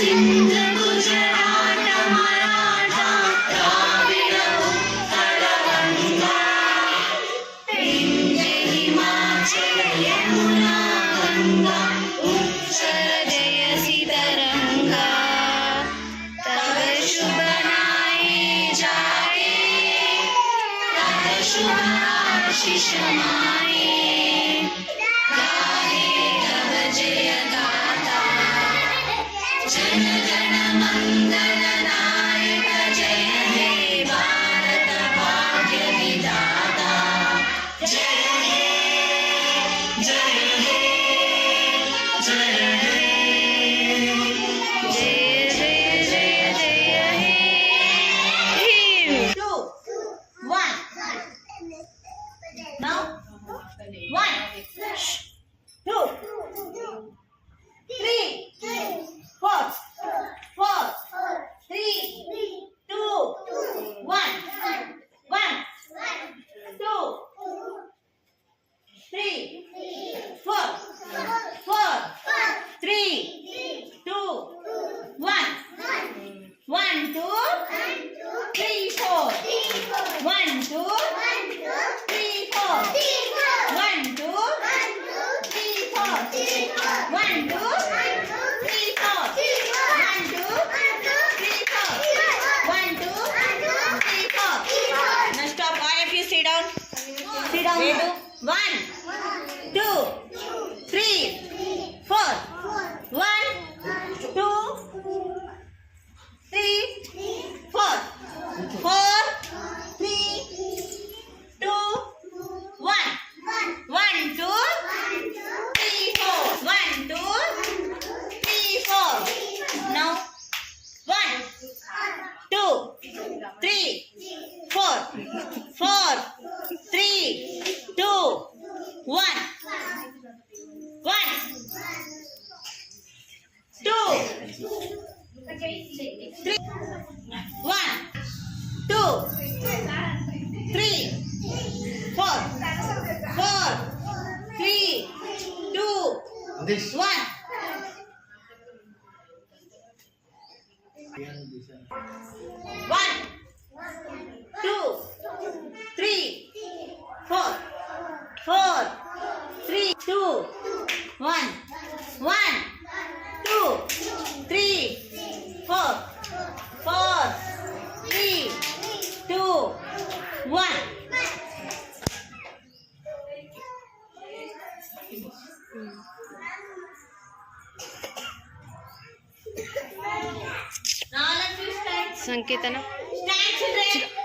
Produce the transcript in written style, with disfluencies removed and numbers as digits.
सिंध गुजरात मराठा द्राविड उत्कल गंगा विंध्य हिमाचल यमुना गंगा उच्चल जयसि तरंगा तव शुभ नाए जाए तव शुभ आशीष माए गाए तव जय गाथा जन गण मंगल नायक जय हे भारत भाग्य विधाता जय हे जय हे जय हे जय जय जय जय हे 2 1 now 1 2 3 4 4 3 2 1 1 2 3 4 4 3 2 1 1 2 3 4 1 2 3 4 1 2 3 4 1 2 3 4 1 2 3 4 1 2 3 4 now stop all of you sit down ready 1 2 3 4 1 2 3 4 4 3 2 1 1 2 3 4 1 2 3 4 now 1 2 3 4 4 3 2 1 1 2 3 1 2 3 4 4 3 2 1 1 2 3 4 4 3 2 1 1 2 3 4 4 3 2 1 ಸಂಕೇತನ Stand children.